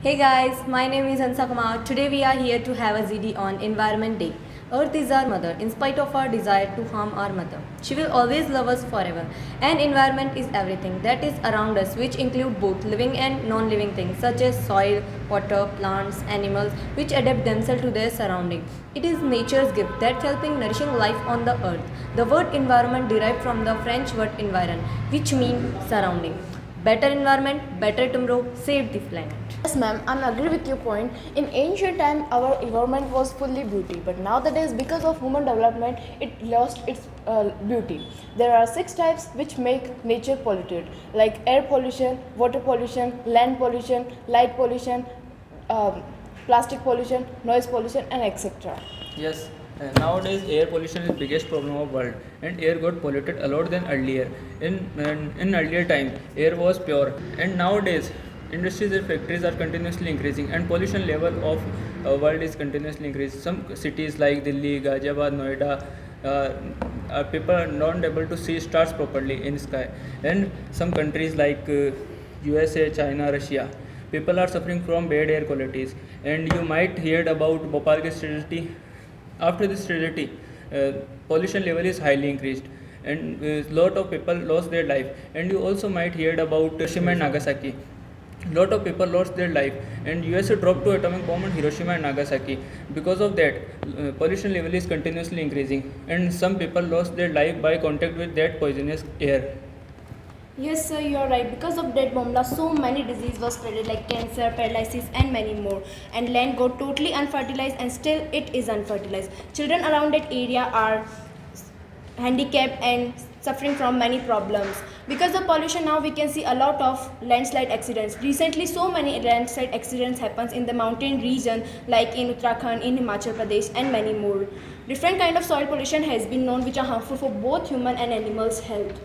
Hey guys, my name is Hansa Kumar. Today we are here to have a ZD on Environment Day. Earth is our mother, in spite of our desire to harm our mother. She will always love us forever. And environment is everything that is around us, which include both living and non-living things such as soil, water, plants, animals, which adapt themselves to their surrounding. It is nature's gift that's helping nourishing life on the earth. The word environment derived from the French word environ, which means surrounding. Better environment, better tomorrow, save the planet. Yes, ma'am, I agree with your point. In ancient time, our environment was fully beauty, but nowadays, because of human development, it lost its beauty. There are 6 types which make nature polluted, like air pollution, water pollution, land pollution, light pollution, plastic pollution, noise pollution, and etc. Yes, nowadays air pollution is biggest problem of world, and air got polluted a lot than earlier. In earlier time, air was pure, and nowadays industries and factories are continuously increasing, and pollution level of world is continuously increasing. Some cities like Delhi, Ghaziabad, Noida. People are not able to see stars properly in sky, and some countries like USA, China, Russia, people are suffering from bad air qualities. And you might heard about Bhopal ki tragedy. After this tragedy, pollution level is highly increased, and lot of people lost their life. And you also might heard about Hiroshima and Nagasaki. Lot of people lost their life, and USA dropped to atomic bomb on Hiroshima and Nagasaki. Because of that, pollution level is continuously increasing, and some people lost their life by contact with that poisonous air. Yes, sir, you are right. Because of that bomb, so many diseases were spread like cancer, paralysis, and many more. And land got totally unfertilized, and still it is unfertilized. Children around that area are handicapped and suffering from many problems. Because of pollution, now we can see a lot of landslide accidents. Recently, so many landslide accidents happens in the mountain region, like in Uttarakhand, in Himachal Pradesh, and many more. Different kind of soil pollution has been known, which are harmful for both human and animals' health.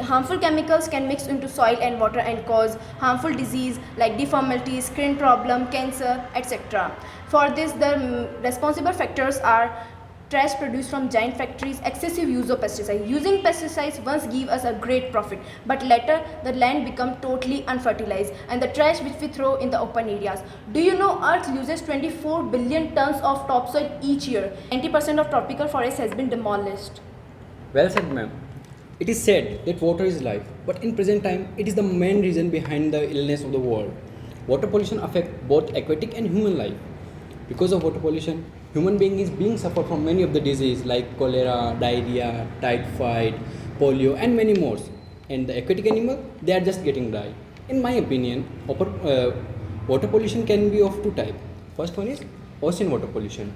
Harmful chemicals can mix into soil and water and cause harmful disease like deformity, skin problem, cancer, etc. For this, the responsible factors are trash produced from giant factories, excessive use of pesticides. Using pesticides once give us a great profit, but later the land become totally unfertilized, and the trash which we throw in the open areas. Do you know Earth uses 24 billion tons of topsoil each year? 90% of tropical forest has been demolished. Well said, ma'am. It is said that water is life, but in present time, it is the main reason behind the illness of the world. Water pollution affects both aquatic and human life. Because of water pollution, human being is being suffer from many of the diseases like cholera, diarrhea, typhoid, polio, and many more. And the aquatic animal, they are just getting die. In my opinion, water pollution can be of two types. First one is ocean water pollution.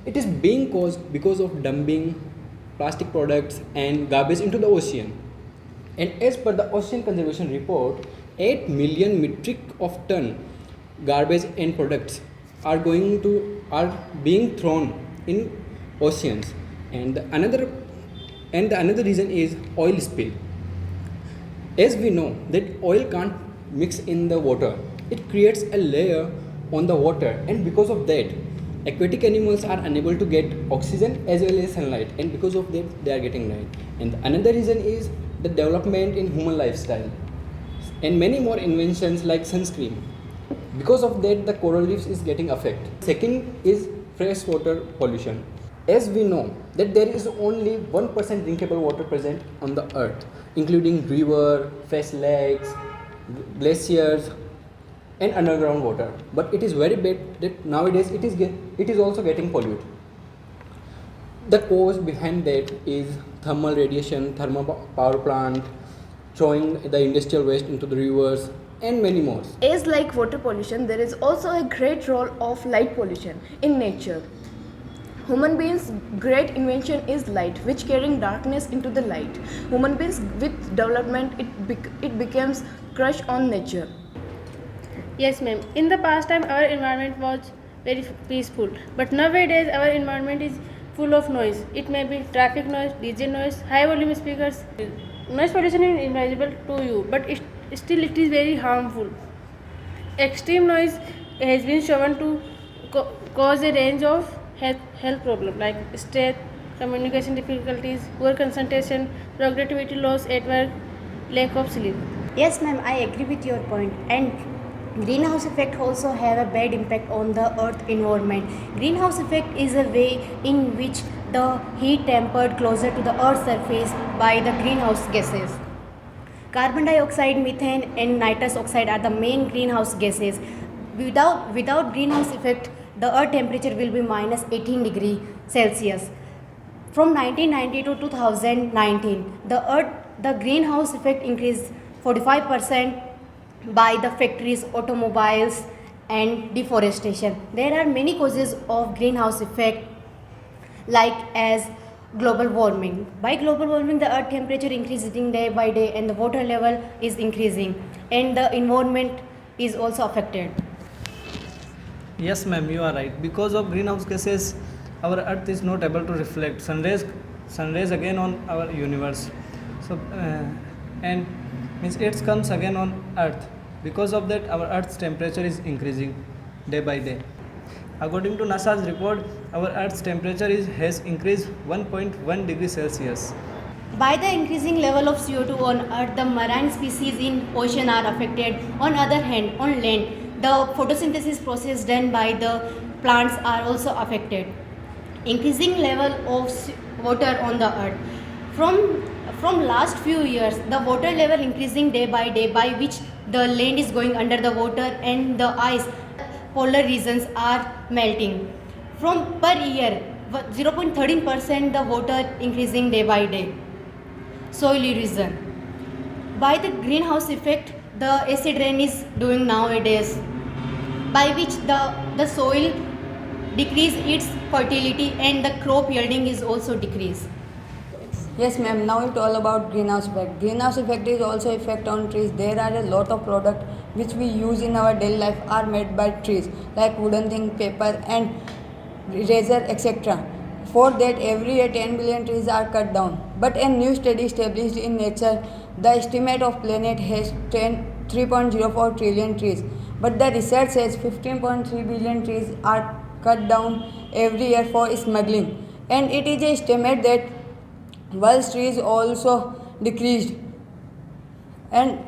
It is being caused because of dumping plastic products and garbage into the ocean. And as per the Ocean Conservation Report, 8 million metric of ton garbage and products are being thrown in oceans. And the another reason is oil spill. As we know that oil can't mix in the water, it creates a layer on the water, and because of that aquatic animals are unable to get oxygen as well as sunlight, and because of that they are getting died. And another reason is the development in human lifestyle and many more inventions like sunscreen. Because of that the coral reefs is getting affected. Second is freshwater pollution. As we know that there is only 1% drinkable water present on the earth, including river, fresh lakes, glaciers, and underground water. But it is very bad that nowadays it is also getting polluted. The cause behind that is thermal radiation, thermal power plant, throwing the industrial waste into the rivers, and many more. As like water pollution, there is also a great role of light pollution in nature. Human beings' great invention is light, which carrying darkness into the light. Human beings with development, it becomes crush on nature. Yes, ma'am. In the past time, our environment was very peaceful, but nowadays our environment is full of noise. It may be traffic noise, DJ noise, high volume speakers. Noise pollution is invisible to you, but still it is very harmful. Extreme noise has been shown to cause a range of health problems like stress, communication difficulties, poor concentration, productivity loss at work, lack of sleep. Yes, ma'am, I agree with your point. And Greenhouse effect also have a bad impact on the earth environment. Greenhouse effect is a way in which the heat tempered closer to the earth's surface by the greenhouse gases. Carbon dioxide, methane and nitrous oxide are the main greenhouse gases. Without greenhouse effect, the earth temperature will be minus 18 degree Celsius. From 1990 to 2019, the greenhouse effect increased 45% by the factories, automobiles and deforestation. There are many causes of greenhouse effect like as global warming. By global warming, the earth temperature increasing day by day and the water level is increasing and the environment is also affected. Yes, ma'am, you are right. Because of greenhouse gases, our Earth is not able to reflect sunrays again on our universe. So, and means it comes again on Earth. Because of that, our Earth's temperature is increasing day by day. According to NASA's report, our Earth's temperature has increased 1.1 degree Celsius. By the increasing level of CO2 on earth, the marine species in ocean are affected. On other hand, on land, the photosynthesis process done by the plants are also affected. Increasing level of water on the earth. From last few years, the water level increasing day, by which the land is going under the water and the ice, polar regions are melting. From per year, 0.13% the water increasing day by day. Soil erosion. By the greenhouse effect, the acid rain is doing nowadays, by which the soil decrease its fertility and the crop yielding is also decreased. Yes, ma'am. Now it's all about greenhouse effect. Greenhouse effect is also effect on trees. There are a lot of products which we use in our daily life are made by trees, like wooden thing, paper, and razor, etc. For that, every year 10 billion trees are cut down. But a new study established in Nature, the estimate of planet has 3.04 trillion trees. But the research says 15.3 billion trees are cut down every year for smuggling. And it is estimated that world's trees also decreased. And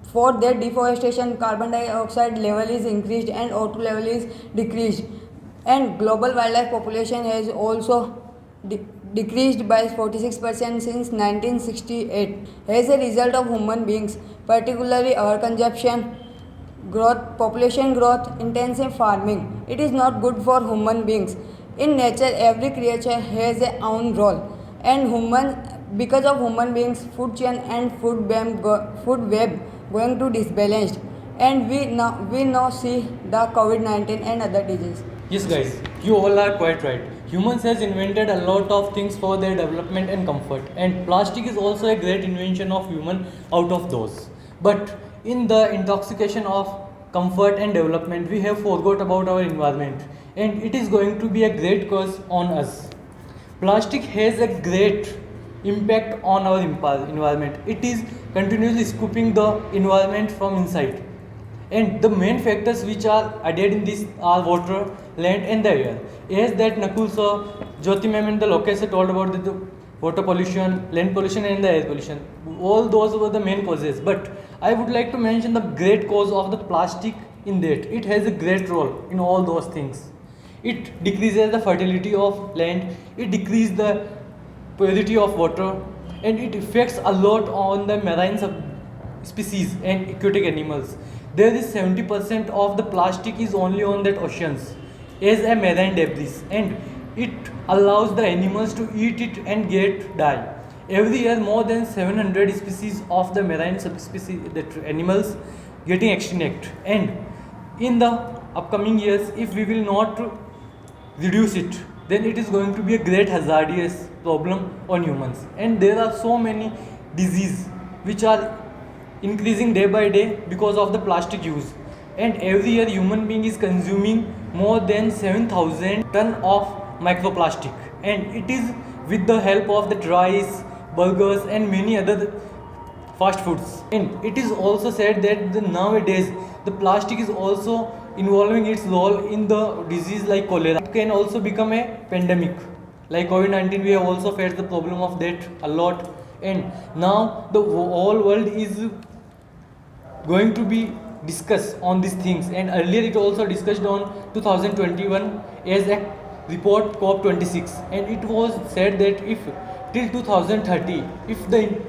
for that deforestation, carbon dioxide level is increased and O2 level is decreased. And global wildlife population has also decreased by 46% since 1968 as a result of human beings, particularly our consumption, growth, population growth, intensive farming. It is not good for human beings. In nature, every creature has a own role, and because of human beings, food chain and food web going to disbalanced, and we now see the COVID-19 and other diseases. Yes guys, you all are quite right. Humans has invented a lot of things for their development and comfort, and plastic is also a great invention of human out of those. But in the intoxication of comfort and development, we have forgot about our environment, and it is going to be a great curse on us. Plastic has a great impact on our environment. It is continuously scooping the environment from inside. And the main factors which are added in this are water, land and the air. As that Nakul sir, Jyoti ma'am and the Lokesh sir told about the water pollution, land pollution and the air pollution. All those were the main causes. But I would like to mention the great cause of the plastic in that. It has a great role in all those things. It decreases the fertility of land, it decreases the purity of water, and it affects a lot on the marine species and aquatic animals. There is 70% of the plastic is only on that oceans as a marine debris, and it allows the animals to eat it and die. Every year more than 700 species of the marine subspecies, that animals getting extinct, and in the upcoming years, if we will not reduce it, then it is going to be a great hazardous problem on humans. And there are so many diseases which are increasing day by day because of the plastic use. And every year human being is consuming more than 7,000 ton of microplastic, and it is with the help of the rice, burgers and many other fast foods. And it is also said that nowadays the plastic is also involving its role in the disease like cholera. It can also become a pandemic like COVID-19. We have also faced the problem of that a lot, and now the whole world is going to be discuss on these things, and earlier it also discussed on 2021 as a report COP26, and it was said that if till 2030 if the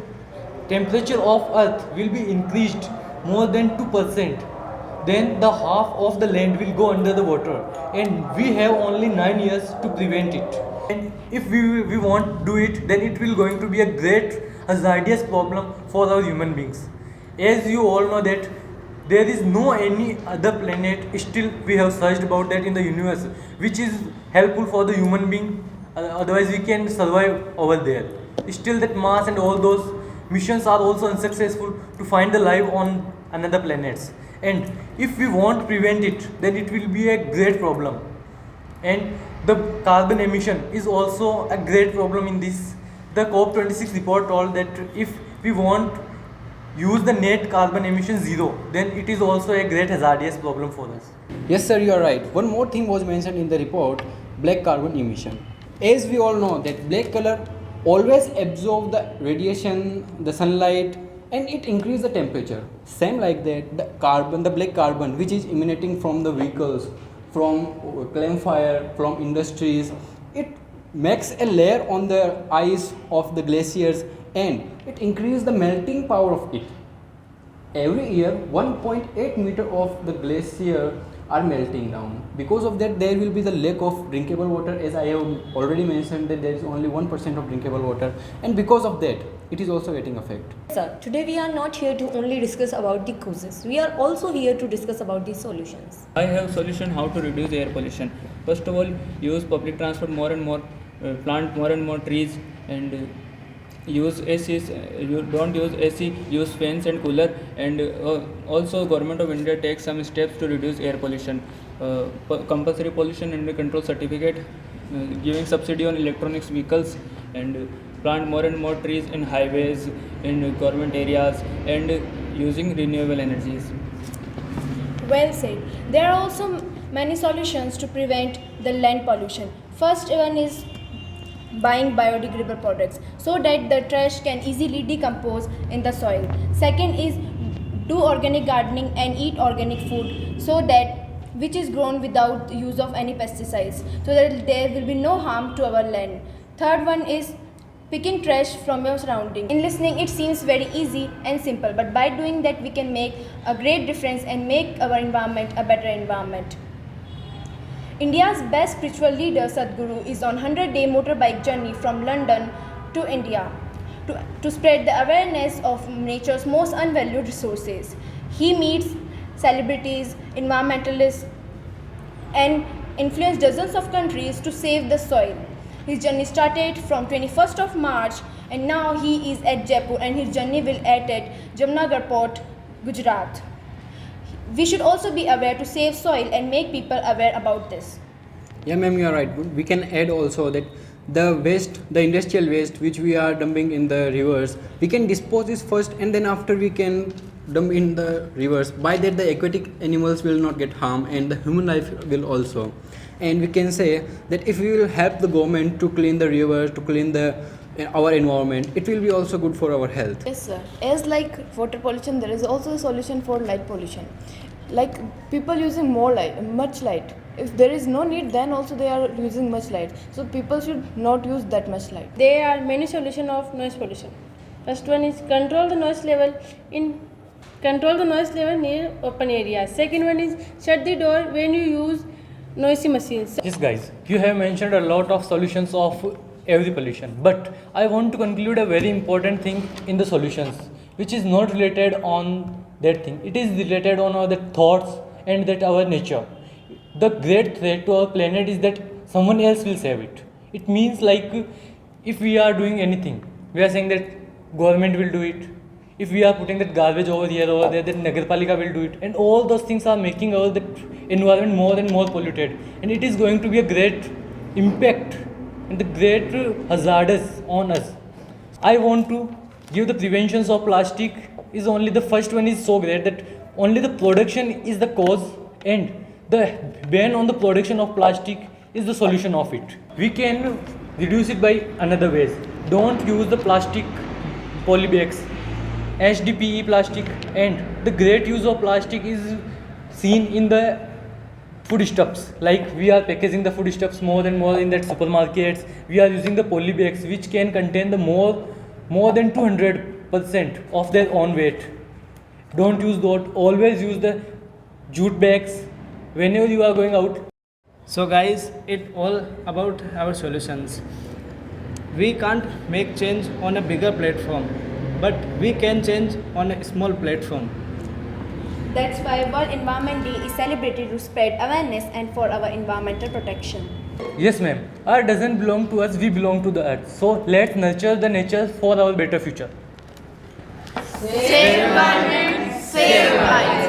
temperature of earth will be increased more than 2%, then the half of the land will go under the water, and we have only 9 years to prevent it. And if we won't do it, then it will going to be a great hazardous problem for our human beings. As you all know that there is no any other planet still we have searched about that in the universe which is helpful for the human being, otherwise we can survive over there. Still that Mars and all those missions are also unsuccessful to find the life on another planets, and if we won't prevent it, then it will be a great problem. And the carbon emission is also a great problem in this. The COP26 report told that if we won't use the net carbon emission zero, then it is also a great hazardous problem for us. Yes, sir, you are right. One more thing was mentioned in the report, black carbon emission. As we all know that black color always absorb the radiation, the sunlight, and it increase the temperature. Same like that, the black carbon which is emanating from the vehicles, from campfire, from industries, it makes a layer on the ice of the glaciers, and it increases the melting power of it. Every year 1.8 meter of the glacier are melting down. Because of that, there will be the lack of drinkable water, as I have already mentioned that there is only 1% of drinkable water, and because of that it is also getting affected. Sir, today we are not here to only discuss about the causes. We are also here to discuss about the solutions. I have solution how to reduce air pollution. First of all, use public transport more and more, plant more and more trees, and use ACs. You don't use AC, use fans and cooler. And also government of India takes some steps to reduce air pollution. Compulsory pollution and control certificate, giving subsidy on electronics vehicles, and plant more and more trees in highways, in government areas, and using renewable energies. Well said. There are also many solutions to prevent the land pollution. First one is buying biodegradable products so that the trash can easily decompose in the soil. Second is do organic gardening and eat organic food so that which is grown without use of any pesticides, so that there will be no harm to our land. Third one is picking trash from your surrounding. In listening, it seems very easy and simple, but by doing that we can make a great difference and make our environment a better environment. India's best spiritual leader Sadhguru is on 100-day motorbike journey from London to India to spread the awareness of nature's most unvalued resources. He meets celebrities, environmentalists, and influenced dozens of countries to save the soil. His journey started from 21st of March, and now he is at Jaipur, and his journey will end at Jamnagar Port, Gujarat. We should also be aware to save soil and make people aware about this. Yeah, ma'am, you are right. We can add also that the waste, the industrial waste which we are dumping in the rivers, we can dispose this first, and then after we can dump in the rivers. By that the aquatic animals will not get harmed, and the human life will also. And we can say that if we will help the government to clean the rivers, to clean our environment, it will be also good for our health. Yes, sir. As like water pollution, there is also a solution for light pollution. Like people using more light, much light. If there is no need, then also they are using much light. So people should not use that much light. There are many solutions of noise pollution. First one is control the noise level near open areas. Second one is shut the door when you use noisy machines. Yes, guys, you have mentioned a lot of solutions of every pollution, but I want to conclude a very important thing in the solutions, which is not related on that thing. It is related on our thoughts and that our nature. The great threat to our planet is that someone else will save it. It means like if we are doing anything, we are saying that government will do it. If we are putting that garbage over here, over there, then Nagarpalika will do it. And all those things are making our environment more and more polluted. And it is going to be a great impact and the great hazardous on us. I want to give the preventions of plastic is only the first one is so great that only the production is the cause, and the ban on the production of plastic is the solution of it. We can reduce it by another ways. Don't use the plastic poly bags. HDPE plastic, and the great use of plastic is seen in the foodstuffs. Like we are packaging the foodstuffs more and more in that supermarkets. We are using the poly bags which can contain the more than 200% of their own weight. Don't use that. Always use the jute bags whenever you are going out. So guys, it all about our solutions. We can't make change on a bigger platform, but we can change on a small platform. That's why World Environment Day is celebrated to spread awareness and for our environmental protection. Yes, ma'am. Earth doesn't belong to us, we belong to the earth. So let's nurture the nature for our better future. Save environment, save life.